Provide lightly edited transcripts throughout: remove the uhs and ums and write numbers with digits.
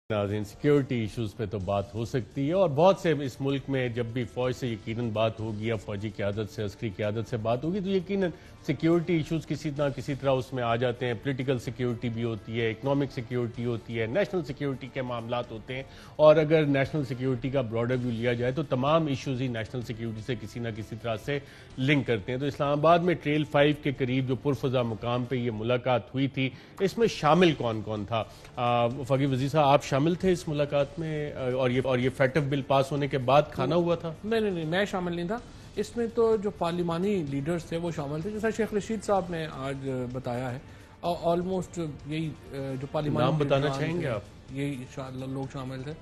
ناظرین، security issues پہ تو بات ہو سکتی ہے اور بہت سے اس ملک میں جب بھی فوج سے یقیناً بات ہوگی یا فوجی قیادت سے عسکری قیادت سے بات ہوگی تو یقیناً سیکیورٹی ایشوز کسی نہ کسی طرح اس میں آ جاتے ہیں. پولیٹیکل سیکیورٹی بھی ہوتی ہے، اکنامک سیکیورٹی ہوتی ہے، نیشنل سیکیورٹی کے معاملات ہوتے ہیں. اور اگر نیشنل سیکیورٹی کا براڈر ویو لیا جائے تو تمام ایشوز ہی نیشنل سیکیورٹی سے کسی نہ کسی طرح سے لنک کرتے ہیں. تو اسلام آباد میں ٹریل 5 کے قریب جو پرفضا مقام پہ یہ ملاقات ہوئی تھی، اس میں شامل کون کون تھا؟ وفاقی وزیر صاحب، آپ شامل تھے اس ملاقات میں؟ اور یہ فیٹف بل پاس ہونے کے بعد کھانا ہوا تھا؟ نہیں، میں شامل نہیں تھا اس میں. تو جو پارلیمانی لیڈرز تھے وہ شامل تھے، جیسا شیخ رشید صاحب نے آج بتایا ہے. آلموسٹ یہی جو پارلیمانی نام بتانا چاہیں گے آپ؟ یہی لوگ شامل تھے.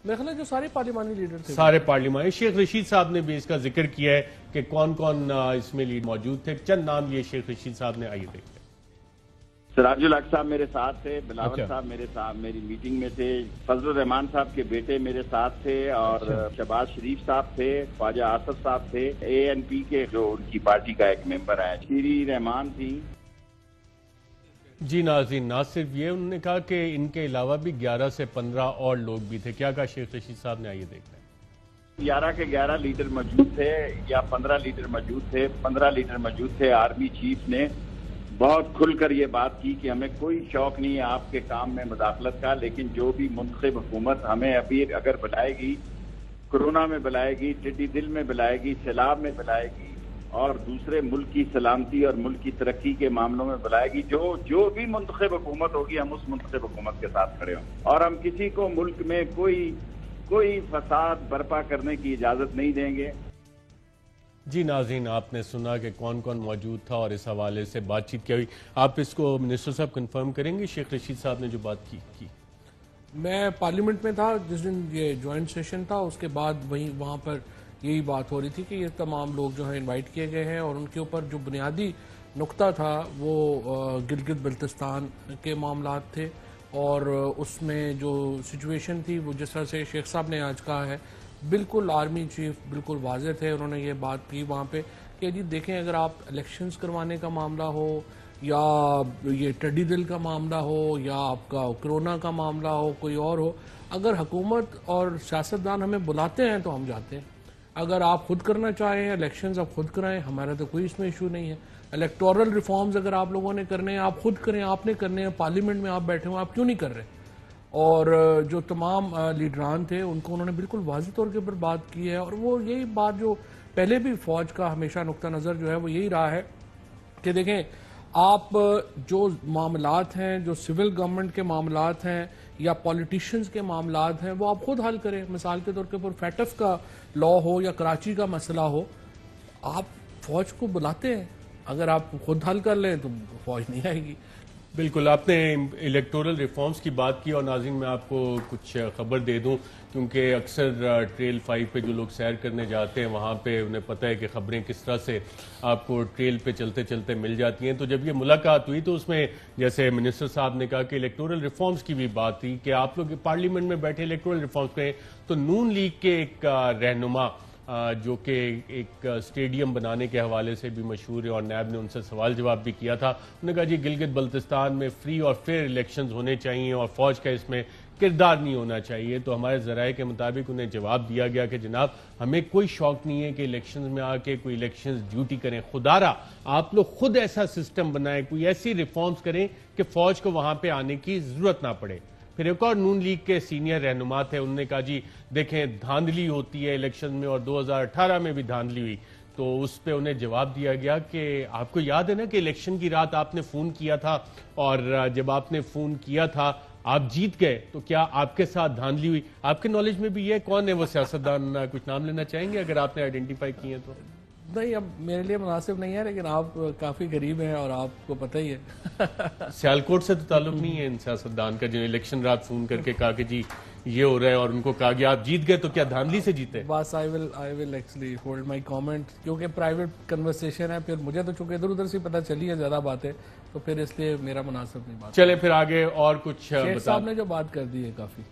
میرے خیال ہے جو سارے پارلیمانی لیڈر تھے، سارے پارلیمانی. شیخ رشید صاحب نے بھی اس کا ذکر کیا ہے کہ کون کون اس میں لیڈ موجود تھے. چند نام یہ شیخ رشید صاحب نے، آئیے دیکھتے ہیں. سراج الحق صاحب میرے ساتھ تھے، بلاول صاحب میرے ساتھ میری میٹنگ میں تھے، فضل الرحمان صاحب کے بیٹے میرے ساتھ تھے، اور شہباز شریف صاحب تھے، خواجہ آصف صاحب تھے، ANP کے جو ان کی پارٹی کا ایک ممبر ہے، شیری رحمان تھی. جی ناظرین، نہ صرف یہ، انہوں نے کہا کہ ان کے علاوہ بھی 11 سے 15 اور لوگ بھی تھے. کیا کہا شیخ رشید صاحب نے؟ آئیے دیکھتے ہیں. 11 کے 11 لیڈر موجود تھے یا 15 لیڈر موجود تھے. 15 لیڈر موجود تھے. آرمی چیف نے بہت کھل کر یہ بات کی کہ ہمیں کوئی شوق نہیں ہے آپ کے کام میں مداخلت کا، لیکن جو بھی منتخب حکومت ہمیں ابھی اگر بلائے گی، کورونا میں بلائے گی، ٹڈی دل میں بلائے گی، سیلاب میں بلائے گی، اور دوسرے ملک کی سلامتی اور ملک کی ترقی کے معاملوں میں بلائے گی، جو بھی منتخب حکومت ہوگی ہم اس منتخب حکومت کے ساتھ کھڑے ہوں. اور ہم کسی کو ملک میں کوئی فساد برپا کرنے کی اجازت نہیں دیں گے. جی ناظرین، آپ نے سنا کہ کون کون موجود تھا اور اس حوالے سے بات چیت کیا ہوئی. آپ اس کو منسٹر صاحب کنفرم کریں گے؟ شیخ رشید صاحب نے جو بات کی. میں پارلیمنٹ میں تھا جس دن یہ جوائنٹ سیشن تھا، اس کے بعد وہاں پر یہی بات ہو رہی تھی کہ یہ تمام لوگ جو ہیں انوائٹ کیے گئے ہیں، اور ان کے اوپر جو بنیادی نقطہ تھا وہ گلگت بلتستان کے معاملات تھے. اور اس میں جو سچویشن تھی وہ جس طرح سے شیخ صاحب نے آج کہا ہے، بالکل آرمی چیف بالکل واضح تھے. انہوں نے یہ بات کی وہاں پہ کہ جی دیکھیں، اگر آپ الیکشنز کروانے کا معاملہ ہو یا یہ ٹڈی دل کا معاملہ ہو یا آپ کا کرونا کا معاملہ ہو، کوئی اور ہو، اگر حکومت اور سیاستدان ہمیں بلاتے ہیں تو ہم جاتے ہیں. اگر آپ خود کرنا چاہیں الیکشنز آپ خود کرائیں، ہمارا تو کوئی اس میں ایشو نہیں ہے. الیکٹورل ریفارمز اگر آپ لوگوں نے کرنے ہیں آپ خود کریں، آپ نے کرنے ہیں، پارلیمنٹ میں آپ بیٹھے ہوں، آپ کیوں نہیں کر رہے؟ اور جو تمام لیڈران تھے ان کو انہوں نے بالکل واضح طور کے اوپر بات کی ہے. اور وہ یہی بات جو پہلے بھی فوج کا ہمیشہ نقطہ نظر جو ہے وہ یہی رہا ہے کہ دیکھیں، آپ جو معاملات ہیں، جو سول گورنمنٹ کے معاملات ہیں یا پولیٹیشنز کے معاملات ہیں، وہ آپ خود حل کریں. مثال کے طور کے اوپر فیٹف کا لا ہو یا کراچی کا مسئلہ ہو، آپ فوج کو بلاتے ہیں. اگر آپ خود حل کر لیں تو فوج نہیں آئے گی. بالکل. آپ نے الیکٹورل ریفارمز کی بات کی، اور ناظرین میں آپ کو کچھ خبر دے دوں، کیونکہ اکثر ٹریل 5 پہ جو لوگ سیر کرنے جاتے ہیں وہاں پہ انہیں پتہ ہے کہ خبریں کس طرح سے آپ کو ٹریل پہ چلتے چلتے مل جاتی ہیں. تو جب یہ ملاقات ہوئی تو اس میں جیسے منسٹر صاحب نے کہا کہ الیکٹورل ریفارمز کی بھی بات تھی کہ آپ لوگ پارلیمنٹ میں بیٹھے الیکٹورل ریفارمز پہ. تو نون لیگ کے ایک رہنما جو کہ ایک اسٹیڈیم بنانے کے حوالے سے بھی مشہور ہے، اور نیب نے ان سے سوال جواب بھی کیا تھا. انہوں نے کہا جی گلگت بلتستان میں فری اور فیئر الیکشنز ہونے چاہیے اور فوج کا اس میں کردار نہیں ہونا چاہیے. تو ہمارے ذرائع کے مطابق انہیں جواب دیا گیا کہ جناب ہمیں کوئی شوق نہیں ہے کہ الیکشنز میں آ کے کوئی الیکشنز ڈیوٹی کریں. خدا را آپ لوگ خود ایسا سسٹم بنائیں، کوئی ایسی ریفارمز کریں کہ فوج کو وہاں پہ آنے کی ضرورت نہ پڑے. پھر ایک اور نون لیگ کے سینئر رہنما تھے، انہوں نے کہا جی دیکھیں دھاندلی ہوتی ہے الیکشن میں، اور 2018 میں بھی دھاندلی ہوئی. تو اس پہ انہیں جواب دیا گیا کہ آپ کو یاد ہے نا کہ الیکشن کی رات آپ نے فون کیا تھا، اور جب آپ نے فون کیا تھا آپ جیت گئے، تو کیا آپ کے ساتھ دھاندلی ہوئی؟ آپ کے نالج میں بھی یہ کون ہے وہ سیاستدان؟ کچھ نام لینا چاہیں گے اگر آپ نے آئیڈینٹیفائی کیے تو؟ نہیں، اب میرے لیے مناسب نہیں ہے، لیکن آپ کافی قریب ہیں اور آپ کو پتہ ہی ہے. سیالکوٹ سے تو تعلق نہیں ہے ان سیاستدان کا جنہیں الیکشن رات فون کر کے کہا کہ جی یہ ہو رہا ہے، اور ان کو کہا گیا آپ جیت گئے، تو کیا دھاندلی سے جیتے؟ بس I will actually hold my comment, کیونکہ پرائیویٹ کنورسیشن ہے. پھر مجھے تو چونکہ ادھر ادھر سے پتہ چلی ہے زیادہ باتیں، تو پھر اس لیے میرا مناسب نہیں بات. چلے پھر آگے اور کچھ شیخ صاحب نے جو بات کر دی ہے کافی.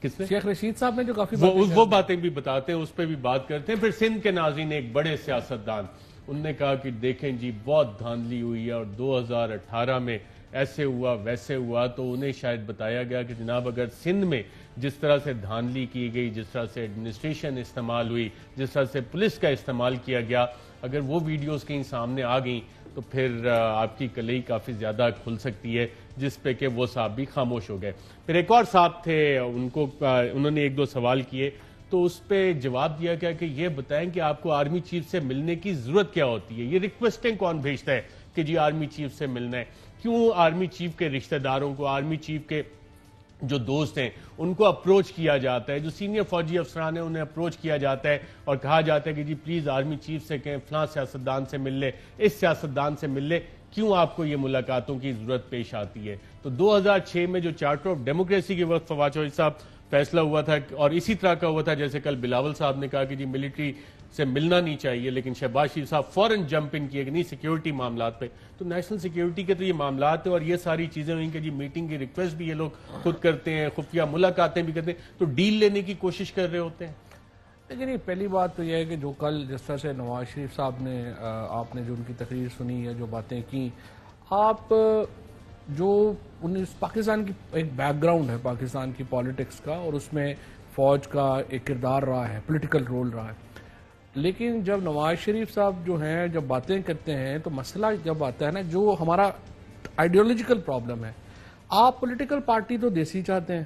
کس نے؟ شیخ رشید صاحب نے جو کافی وہ باتیں بھی بتاتے ہیں، اس پہ بھی بات کرتے ہیں. پھر سندھ کے ناظرین ایک بڑے سیاستدان، انہوں نے کہا کہ دیکھیں جی بہت دھاندلی ہوئی ہے، اور 2018 میں ایسے ہوا ویسے ہوا، تو انہیں شاید بتایا گیا کہ جناب اگر سندھ میں جس طرح سے دھاندلی کی گئی، جس طرح سے ایڈمنسٹریشن استعمال ہوئی، جس طرح سے پولیس کا استعمال کیا گیا، اگر وہ ویڈیوز کہیں سامنے آ گئیں تو پھر آپ کی کلئی کافی زیادہ کھل سکتی ہے، جس پہ کہ وہ صاحب بھی خاموش ہو گئے۔ پھر ایک اور صاحب تھے، انہوں نے ایک دو سوال کیے تو اس پہ جواب دیا گیا کہ یہ بتائیں کہ آپ کو آرمی چیف سے ملنے کی ضرورت کیا ہوتی ہے، یہ ریکویسٹیں کون بھیجتا ہے کہ جی آرمی چیف سے ملنا ہے، کیوں آرمی چیف کے رشتہ داروں کو، آرمی چیف کے جو دوست ہیں ان کو اپروچ کیا جاتا ہے، جو سینئر فوجی افسران ہیں انہیں اپروچ کیا جاتا ہے اور کہا جاتا ہے کہ جی پلیز آرمی چیف سے کہیں فلاں سیاستدان سے مل لے، اس سیاستدان سے مل لے، کیوں آپ کو یہ ملاقاتوں کی ضرورت پیش آتی ہے؟ تو 2006 میں جو چارٹر آف ڈیموکریسی کے وقت فواد چودھری صاحب فیصلہ ہوا تھا اور اسی طرح کا ہوا تھا جیسے کل بلاول صاحب نے کہا کہ جی ملٹری سے ملنا نہیں چاہیے، لیکن شہباز شریف صاحب فوراً جمپ ان کیے کہ نہیں سیکیورٹی معاملات پہ، تو نیشنل سیکیورٹی کے تو یہ معاملات ہیں اور یہ ساری چیزیں ہوئیں کہ جی میٹنگ کی ریکویسٹ بھی یہ لوگ خود کرتے ہیں، خفیہ ملاقاتیں بھی کرتے ہیں، تو ڈیل لینے کی کوشش کر رہے ہوتے ہیں۔ لیکن پہلی بات تو یہ ہے کہ جو کل جس طرح سے نواز شریف صاحب نے آپ نے جو ان کی تقریر سنی یا جو باتیں کی، آپ جو پاکستان کی ایک بیک گراؤنڈ ہے پاکستان کی پالیٹکس کا اور اس میں فوج کا ایک کردار رہا ہے، پولیٹیکل رول رہا ہے، لیکن جب نواز شریف صاحب جو ہیں جب باتیں کرتے ہیں تو مسئلہ جب آتا ہے نا جو ہمارا آئیڈیولوجیکل پرابلم ہے، آپ پولیٹیکل پارٹی تو دیسی چاہتے ہیں،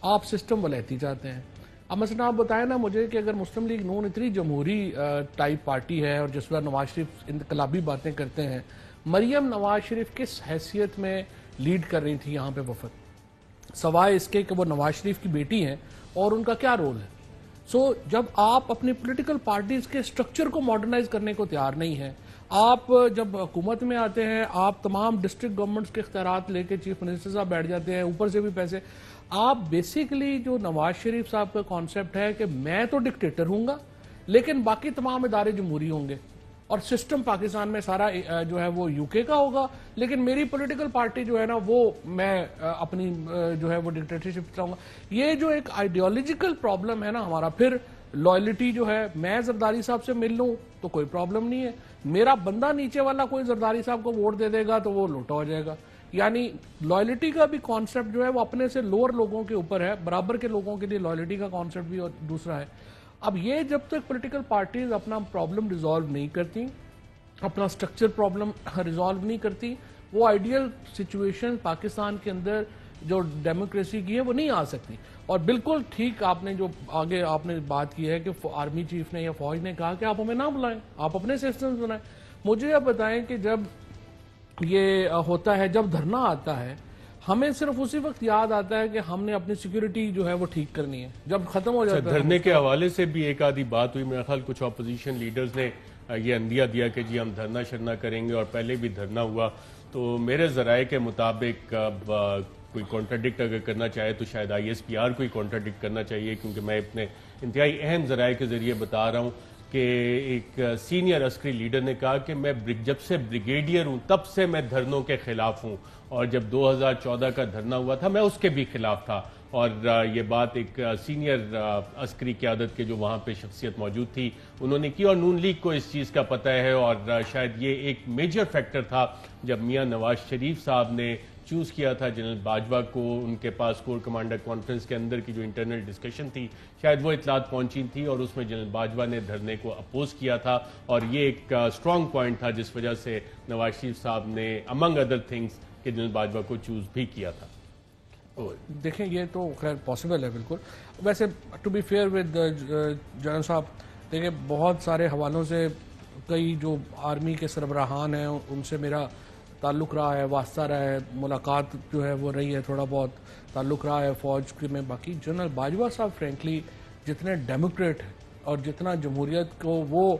آپ سسٹم ولیتی چاہتے ہیں۔ اب مثلا آپ بتائیں نا مجھے کہ اگر مسلم لیگ نون اتنی جمہوری ٹائپ پارٹی ہے اور جس پر نواز شریف انقلابی باتیں کرتے ہیں، مریم نواز شریف کس حیثیت میں لیڈ کر رہی تھی یہاں پہ وفد، سوائے اس کے کہ وہ نواز شریف کی بیٹی ہیں، اور ان کا کیا رول ہے؟ جب آپ اپنی پولیٹیکل پارٹیز کے سٹرکچر کو ماڈرنائز کرنے کو تیار نہیں ہیں، آپ جب حکومت میں آتے ہیں آپ تمام ڈسٹرکٹ گورنمنٹس کے اختیارات لے کے چیف منسٹر صاحب بیٹھ جاتے ہیں، اوپر سے بھی پیسے، آپ بیسیکلی جو نواز شریف صاحب کا کانسیپٹ ہے کہ میں تو ڈکٹیٹر ہوں گا لیکن باقی تمام ادارے جمہوری ہوں گے اور سسٹم پاکستان میں سارا جو ہے وہ یو کے کا ہوگا، لیکن میری پولیٹیکل پارٹی جو ہے نا وہ میں اپنی جو ہے وہ ڈکٹیٹرشپ چلاؤں گا۔ یہ جو ایک آئیڈیالوجیکل پرابلم ہے نا ہمارا، پھر لائلٹی جو ہے میں زرداری صاحب سے مل لوں تو کوئی پرابلم نہیں ہے، میرا بندہ نیچے والا کوئی زرداری صاحب کو ووٹ دے دے گا تو وہ لوٹا ہو جائے گا۔ یعنی لائلٹی کا بھی کانسیپٹ جو ہے وہ اپنے سے لوور لوگوں کے اوپر ہے، برابر کے لوگوں کے لیے لائلٹی کا کانسیپٹ بھی اور دوسرا ہے۔ اب یہ جب تک پولیٹیکل پارٹیز اپنا پرابلم ریزالو نہیں کرتی، اپنا سٹرکچر پرابلم ریزالو نہیں کرتی، وہ آئیڈیل سچویشن پاکستان کے اندر جو ڈیموکریسی کی ہے وہ نہیں آ سکتی۔ اور بالکل ٹھیک آپ نے جو آگے آپ نے بات کی ہے کہ آرمی چیف نے یا فوج نے کہا کہ آپ ہمیں نہ بلائیں، آپ اپنے سسٹمز بنائیں۔ مجھے اب بتائیں کہ جب یہ ہوتا ہے، جب دھرنا آتا ہے، ہمیں صرف اسی وقت یاد آتا ہے کہ ہم نے اپنی سیکیورٹی جو ہے وہ ٹھیک کرنی ہے، جب ختم ہو جاتا ہے۔ دھرنے کے حوالے سے بھی ایک آدھی بات ہوئی، میرا خیال کچھ اپوزیشن لیڈرز نے یہ اندیا دیا کہ جی ہم دھرنا شرنا کریں گے، اور پہلے بھی دھرنا ہوا، تو میرے ذرائع کے مطابق اب کوئی کانٹراڈکٹ اگر کرنا چاہے تو شاید آئی ایس پی آر کو ہی کانٹراڈکٹ کرنا چاہیے، کیونکہ میں اپنے انتہائی اہم ذرائع کے ذریعے بتا رہا ہوں کہ ایک سینئر عسکری لیڈر نے کہا کہ میں جب سے بریگیڈیئر ہوں تب سے میں دھرنوں کے خلاف ہوں، اور جب 2014 کا دھرنا ہوا تھا میں اس کے بھی خلاف تھا، اور یہ بات ایک سینئر عسکری قیادت کے جو وہاں پہ شخصیت موجود تھی انہوں نے کی، اور نون لیگ کو اس چیز کا پتہ ہے، اور شاید یہ ایک میجر فیکٹر تھا جب میاں نواز شریف صاحب نے چوز کیا تھا جنرل باجوہ کو، ان کے پاس کور کمانڈر کانفرنس کے اندر کی جو انٹرنل ڈسکشن تھی شاید وہ اطلاعات پہنچی تھی، اور اس میں جنرل باجوہ نے دھرنے کو اپوز کیا تھا، اور یہ ایک اسٹرانگ پوائنٹ تھا جس وجہ سے نواز شریف صاحب نے امنگ ادر تھنگس کہ جنرل باجوہ کو چوز بھی کیا تھا۔ دیکھیں یہ تو خیر پاسبل ہے بالکل۔ ویسے to be fair with general sahab, دیکھیں بہت سارے حوالوں سے کئی جو آرمی کے سربراہان ہیں ان سے میرا تعلق رہا ہے، واسطہ رہا ہے، ملاقات جو ہے وہ رہی ہے، تھوڑا بہت تعلق رہا ہے فوج کے میں۔ باقی جنرل باجوہ صاحب فرینکلی جتنے ڈیموکریٹ ہیں اور جتنا جمہوریت کو وہ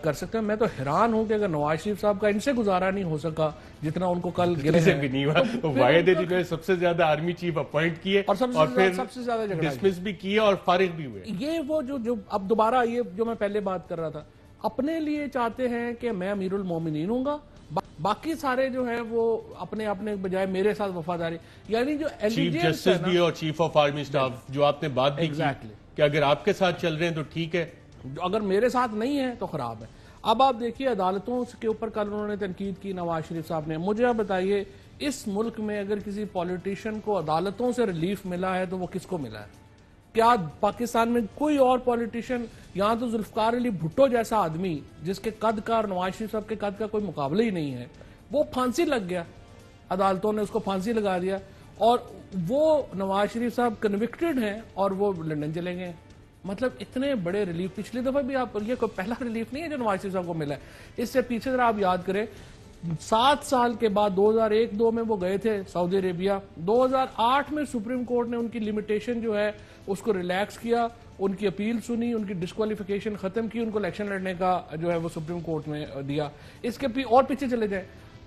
کر سکتے ہیں، میں تو حیران ہوں کہ اگر نواز شریف صاحب کا ان سے گزارا نہیں ہو سکا جتنا ان کو کل گلے سے بھی نہیں ہوا، واحد ہے جنہوں نے سب سے زیادہ آرمی چیف اپوائنٹ کیے اور پھر سب سے زیادہ ڈسمس بھی کیے اور فارغ بھی ہوئے۔ یہ وہ جو اب دوبارہ یہ جو میں پہلے بات کر رہا تھا، اپنے لیے چاہتے ہیں کہ میں امیر المومنین ہوں گا، باقی سارے جو ہیں وہ اپنے اپنے بجائے میرے ساتھ وفاداری، یعنی جو چیف جسٹس بھی اور چیف آف آرمی سٹاف جو آپ نے بات بھی کی کہ اگر آپ کے ساتھ چل رہے ہیں تو ٹھیک ہے، اگر میرے ساتھ نہیں ہے تو خراب ہے۔ اب آپ دیکھیے عدالتوں کے اوپر کل انہوں نے تنقید کی نواز شریف صاحب نے، مجھے آپ بتائیے اس ملک میں اگر کسی پولیٹیشین کو عدالتوں سے ریلیف ملا ہے تو وہ کس کو ملا ہے؟ کیا پاکستان میں کوئی اور پولیٹیشین، یہاں تو ذوالفقار علی بھٹو جیسا آدمی جس کے قد کا اور نواز شریف صاحب کے قد کا کوئی مقابلہ ہی نہیں ہے، وہ پھانسی لگ گیا، عدالتوں نے اس کو پھانسی لگا دیا، اور وہ نواز شریف صاحب کنوکٹڈ ہیں اور وہ لندن چلے گئے ہیں۔ مطلب اتنے بڑے ریلیف پچھلی دفعہ بھی آپ، یہ کوئی پہلا ریلیف نہیں ہے جو نواز شریف صاحب کو ملا ہے، اس سے پیچھے ذرا آپ یاد کریں 7 سال کے بعد 2001-2 میں وہ گئے تھے سعودی عربیہ، 2008 میں سپریم کورٹ نے ان کی لمیٹیشن جو ہے اس کو ریلیکس کیا، ان کی اپیل سنی، ان کی ڈسکوالیفیکیشن ختم کی، ان کو الیکشن لڑنے کا جو ہے وہ سپریم کورٹ میں دیا۔ اس کے اور پیچھے چلے جائیں،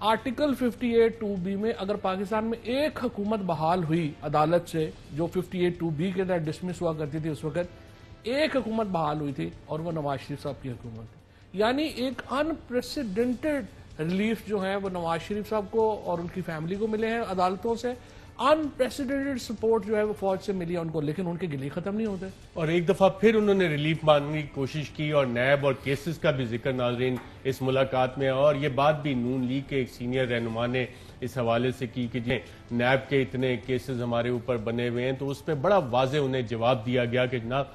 آرٹیکل 58(2)B میں اگر پاکستان میں ایک حکومت بحال ہوئی عدالت سے جو 58(2)B کے تحت ڈسمس ہوا کرتی تھی اس وقت، ایک حکومت بحال ہوئی تھی اور وہ نواز شریف صاحب کی حکومت تھی۔ یعنی ایک انپریسیڈنٹڈ ریلیف جو ہے وہ نواز شریف صاحب کو اور ان کی فیملی کو ملے ہیں عدالتوں سے، انپریسیڈنٹڈ سپورٹ جو ہے وہ فوج سے ملی ہے ان کو، لیکن ان کے گلے ختم نہیں ہوتے۔ اور ایک دفعہ پھر انہوں نے ریلیف مانگنے کی کوشش کی اور نیب اور کیسز کا بھی ذکر ناظرین اس ملاقات میں، اور یہ بات بھی نون لیگ کے ایک سینئر رہنما نے اس حوالے سے کی کہ نیب کے اتنے کیسز ہمارے اوپر بنے ہوئے ہیں، تو اس پہ بڑا واضح انہیں جواب دیا گیا کہ جناب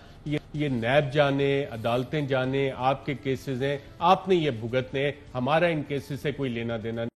یہ نیب جانے، عدالتیں جانے، آپ کے کیسز ہیں، آپ نے یہ بھگتنے، ہمارا ان کیسز سے کوئی لینا دینا نہیں۔